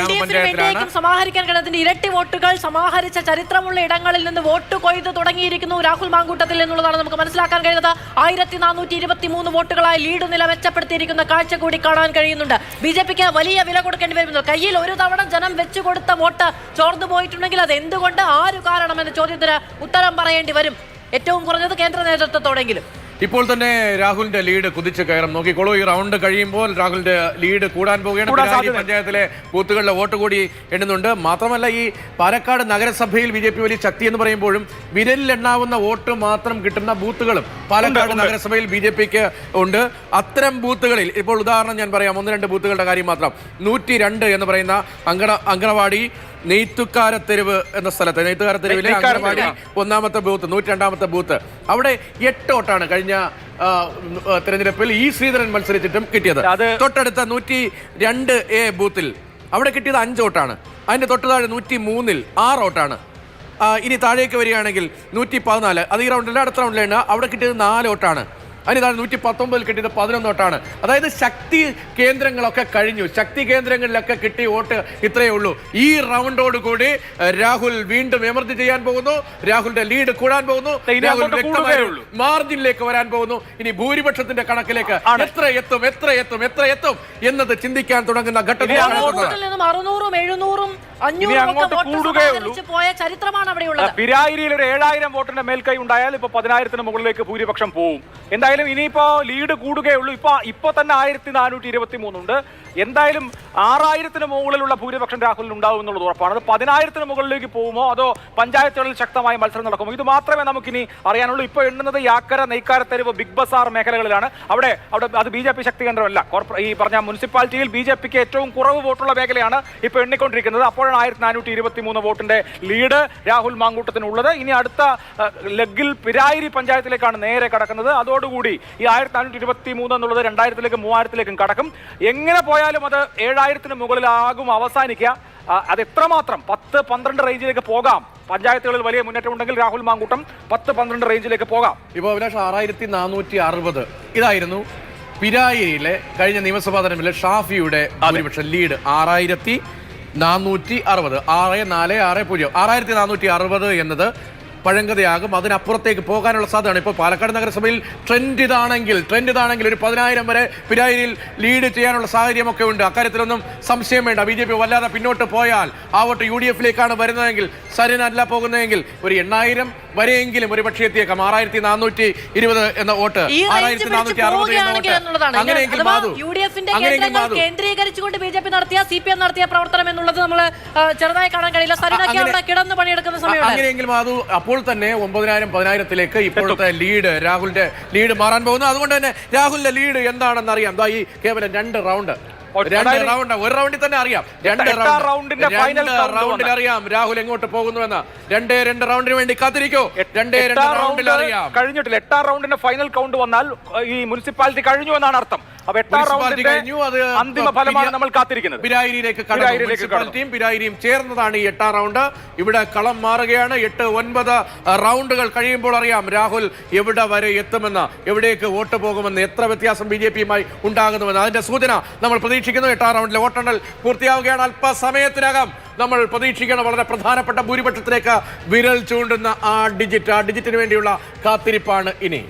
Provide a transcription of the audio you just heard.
ഗ്രാമപഞ്ചായത്തിലാണ് സമാഹരിക്കാൻ കഴിയുന്നതിന്റെ ഇരട്ടി വോട്ടുകൾ സമാഹരിച്ച ചരിത്രമുള്ള ഇടങ്ങളിൽ നിന്ന് വോട്ട് കൊയ്ത് തുടങ്ങിയിരിക്കുന്നു രാഹുൽ മാങ്കൂട്ടത്തിൽ എന്നുള്ളതാണ് നമുക്ക് മനസ്സിലാക്കാൻ കഴിയുന്നത്. 1423 വോട്ടുകളായി ലീഡ് നില മെച്ചപ്പെടുത്തിയിരിക്കുന്ന കാഴ്ച കൂടി കാണാൻ കഴിയുന്നുണ്ട്. ബിജെപിക്ക് വലിയ വില കൊടുക്കേണ്ടി വരുന്നു. കയ്യിൽ ഒരു തവണ ജനം വെച്ചുകൊടുത്ത വോട്ട് ചോർന്നു പോയിട്ടുണ്ടെങ്കിൽ അത് എന്തുകൊണ്ട്, ആരു കാരണം എന്ന ചോദ്യത്തിന് ഉത്തരം പറയേണ്ടി വരും. ഏറ്റവും കുറഞ്ഞത് കേന്ദ്ര നേതൃത്വത്തോടെങ്കിലും. ഇപ്പോൾ തന്നെ രാഹുലിന്റെ ലീഡ് കുതിച്ചു കയറും. നോക്കിക്കോളൂ, ഈ റൗണ്ട് കഴിയുമ്പോൾ രാഹുലിന്റെ ലീഡ് കൂടാൻ പോവുകയാണ്. പഞ്ചായത്തിലെ ബൂത്തുകളിലെ വോട്ട് കൂടി എണ്ണുന്നുണ്ട്. മാത്രമല്ല, ഈ പാലക്കാട് നഗരസഭയിൽ BJP വലിയ ശക്തി എന്ന് പറയുമ്പോഴും വിരലിലെണ്ണാവുന്ന വോട്ട് മാത്രം കിട്ടുന്ന ബൂത്തുകളും പാലക്കാട് നഗരസഭയിൽ BJPക്ക് ഉണ്ട്. അത്തരം ബൂത്തുകളിൽ ഇപ്പോൾ ഉദാഹരണം ഞാൻ പറയാം, 1-2 ബൂത്തുകളുടെ കാര്യം മാത്രം. 102 എന്ന് പറയുന്ന അങ്കണവാടി നെയ്ത്തുകാരത്തെരുവ് എന്ന സ്ഥലത്ത്, നെയ്ത്തുകാരത്തെരുവിലെ അങ്കണവാടി 1ാമത്തെ ബൂത്ത്, 102ാമത്തെ ബൂത്ത്, അവിടെ 8 വോട്ടാണ് കഴിഞ്ഞ തെരഞ്ഞെടുപ്പിൽ ഈ ശ്രീധരൻ മത്സരിച്ചിട്ടും കിട്ടിയത്. തൊട്ടടുത്ത 102A ബൂത്തിൽ അവിടെ കിട്ടിയത് 5 വോട്ടാണ്. അതിന്റെ തൊട്ട് താഴെ 103-ൽ 6 വോട്ടാണ്. ഇനി താഴേക്ക് വരികയാണെങ്കിൽ 114, അത് ഈ റൗണ്ടിലെ അടുത്ത റൗണ്ടിലാണ്, അവിടെ കിട്ടിയത് 4 വോട്ടാണ്. അതിന് താഴെ 119-ൽ കിട്ടിയത് 11 വോട്ടാണ്. അതായത് ശക്തി കേന്ദ്രങ്ങളൊക്കെ കഴിഞ്ഞു. ശക്തി കേന്ദ്രങ്ങളിലൊക്കെ കിട്ടിയ വോട്ട് ഇത്രയേ ഉള്ളൂ. ഈ റൗണ്ടോട് കൂടി രാഹുൽ വീണ്ടും എമർജ് ചെയ്യാൻ പോകുന്നു. രാഹുലിന്റെ ലീഡ് കൂടാൻ പോകുന്നു. രാഹുൽ വ്യക്തമായ മാർജിനിലേക്ക് വരാൻ പോകുന്നു. ഇനി ഭൂരിപക്ഷത്തിന്റെ കണക്കിലേക്ക് എത്ര എത്തും എന്നത് ചിന്തിക്കാൻ തുടങ്ങുന്ന ഘട്ടത്തിലാണ്. 600-700 പോയ ചരിത്രമാണ് അവിടെയുള്ളത്. പിരായിരിയിൽ ഒരു 7000 വോട്ടിന്റെ മേൽക്കൈ ഉണ്ടായാൽ ഇപ്പൊ 10,000-ന് മുകളിലേക്ക് ഭൂരിപക്ഷം പോവും. എന്തായാലും ഇനിയിപ്പോ ലീഡ് കൂടുകയുള്ളൂ. ഇപ്പൊ തന്നെ 1423 ഉണ്ട്. എന്തായാലും 6000-ന് മുകളിലുള്ള ഭൂരിപക്ഷം രാഹുലിന് ഉണ്ടാവും എന്നുള്ളത് ഉറപ്പാണ്. അത് 10,000-ന് മുകളിലേക്ക് പോകുമോ അതോ പഞ്ചായത്തുകളിൽ ശക്തമായ മത്സരം നടക്കുമോ, ഇത് മാത്രമേ നമുക്കിനി അറിയാനുള്ളൂ. ഇപ്പൊ എണ്ണുന്നത് യാക്കര, നെയ്ക്കാരത്തെരുവ്, ബിഗ് ബസാർ മേഖലകളിലാണ്. അവിടെ അത് BJP ശക്തി കേന്ദ്രമല്ല. ഈ പറഞ്ഞ മുനിസിപ്പാലിറ്റിയിൽ BJPക്ക് ഏറ്റവും കുറവ് വോട്ടുള്ള മേഖലയാണ് ഇപ്പൊ എണ്ണിക്കൊണ്ടിരിക്കുന്നത്. അപ്പോഴാണ് 1423 വോട്ടിന്റെ ലീഡ് രാഹുൽ മാങ്കൂട്ടത്തിനുള്ളത്. ഇനി അടുത്ത ലെഗിൽ പിരായിരി പഞ്ചായത്തിലേക്കാണ് നേരെ കടക്കുന്നത്. അതോടുകൂടി ഈ 1423 എന്നുള്ളത് 2000-ലേക്കും 3000-ലേക്കും കടക്കും. എങ്ങനെ പോയാലും അത് 7000-ന് മുകളിലാകും അവസാനിക്കുക. അത് എത്രമാത്രം 10-12 റേഞ്ചിലേക്ക് പോകാം. പഞ്ചായത്തുകളിൽ വലിയ മുന്നേറ്റം ഉണ്ടെങ്കിൽ രാഹുൽ മാങ്കൂട്ടം 10-12 റേഞ്ചിലേക്ക് പോകാം. ഇപ്പോൾ അഭിലാഷ് 6460 ഇതായിരുന്നു പിരായിരിയിലെ കഴിഞ്ഞ നിയമസഭാ തെരഞ്ഞെടുപ്പിലെ ഷാഫിയുടെ ഭൂരിപക്ഷം ലീഡ്. 6460, 6460 എന്നത് പഴങ്കഥയാകും. അതിനപ്പുറത്തേക്ക് പോകാനുള്ള സാധ്യതയാണ്. ഇപ്പോൾ പാലക്കാട് നഗരസഭയിൽ ട്രെൻഡ് ഇതാണെങ്കിൽ ഒരു 10,000 വരെ പിരായിരിയിൽ ലീഡ് ചെയ്യാനുള്ള സാഹചര്യമൊക്കെ ഉണ്ട്. അക്കാര്യത്തിലൊന്നും സംശയം വേണ്ട. BJP വല്ലാതെ പിന്നോട്ട് പോയാൽ ആ വോട്ട് UDF-ലേക്കാണ് വരുന്നതെങ്കിൽ, സരിനല്ല പോകുന്നതെങ്കിൽ ഒരു 8000 വരെയെങ്കിലും ഒരു പക്ഷേ എത്തിയേക്കാം. 6420 എന്ന വോട്ട്, 6460 എന്ന വോട്ട്. അങ്ങനെയെങ്കിൽ കേന്ദ്രീകരിച്ചുകൊണ്ട് BJP നടത്തിയ CPM നടത്തിയ പ്രവർത്തനം എന്നുള്ളത് നമ്മൾ ചെറുതായി കാണാൻ കഴിയില്ല. സരിനൊക്കെ അവിടെ കിടന്ന് പണിയെടുക്കുന്ന സമയം. അങ്ങനെയെങ്കിലും അപ്പോൾ തന്നെ 9000-10,000-ലേക്ക് ഇപ്പോഴത്തെ ലീഡ്, രാഹുലിന്റെ ലീഡ് മാറാൻ പോകുന്നു. അതുകൊണ്ട് തന്നെ രാഹുലിന്റെ ലീഡ് എന്താണെന്ന് അറിയാം. ഈ കേവലം 2 റൗണ്ട്, ഒരു റൗണ്ടിൽ തന്നെ അറിയാം. 2 റൗണ്ടിൽ അറിയാം രാഹുൽ എങ്ങോട്ട് പോകുന്നുവെന്ന്. 2 റൗണ്ടിന് വേണ്ടി കാത്തിരിക്കോ. 2 റൗണ്ടിൽ അറിയാം. കഴിഞ്ഞിട്ടില്ല. 8 റൗണ്ടിന്റെ ഫൈനൽ കൗണ്ട് വന്നാൽ ഈ മുനിസിപ്പാലിറ്റി കഴിഞ്ഞു എന്നാണ് അർത്ഥം. അപ്പൊ 8 റൗണ്ടിന്റെ അന്തിമ ഫലമാണ് നമ്മൾ കാത്തിരിക്കുന്നത്. പിരായിരിയും ചേർന്നതാണ് ഈ 8 റൗണ്ട്. ഇവിടെ കളം മാറുകയാണ്. 8-9 റൗണ്ടുകൾ കഴിയുമ്പോൾ അറിയാം രാഹുൽ എവിടെ വരെ എത്തുമെന്ന്, എവിടേക്ക് വോട്ട് പോകുമെന്ന്, എത്ര വ്യത്യാസം BJP-യുമായി ഉണ്ടാകുന്നുവെന്ന്. അതിന്റെ സൂചന നമ്മൾ പ്രതീക്ഷിക്കുന്നു. 8 റൗണ്ടിലെ വോട്ടെണ്ണൽ പൂർത്തിയാവുകയാണ്. അല്പസമയത്തിനകം നമ്മൾ പ്രതീക്ഷിക്കണം വളരെ പ്രധാനപ്പെട്ട ഭൂരിപക്ഷത്തിലേക്ക് വിരൽ ചൂണ്ടുന്ന ആ ഡിജിറ്റിന് വേണ്ടിയുള്ള കാത്തിരിപ്പാണ് ഇനി.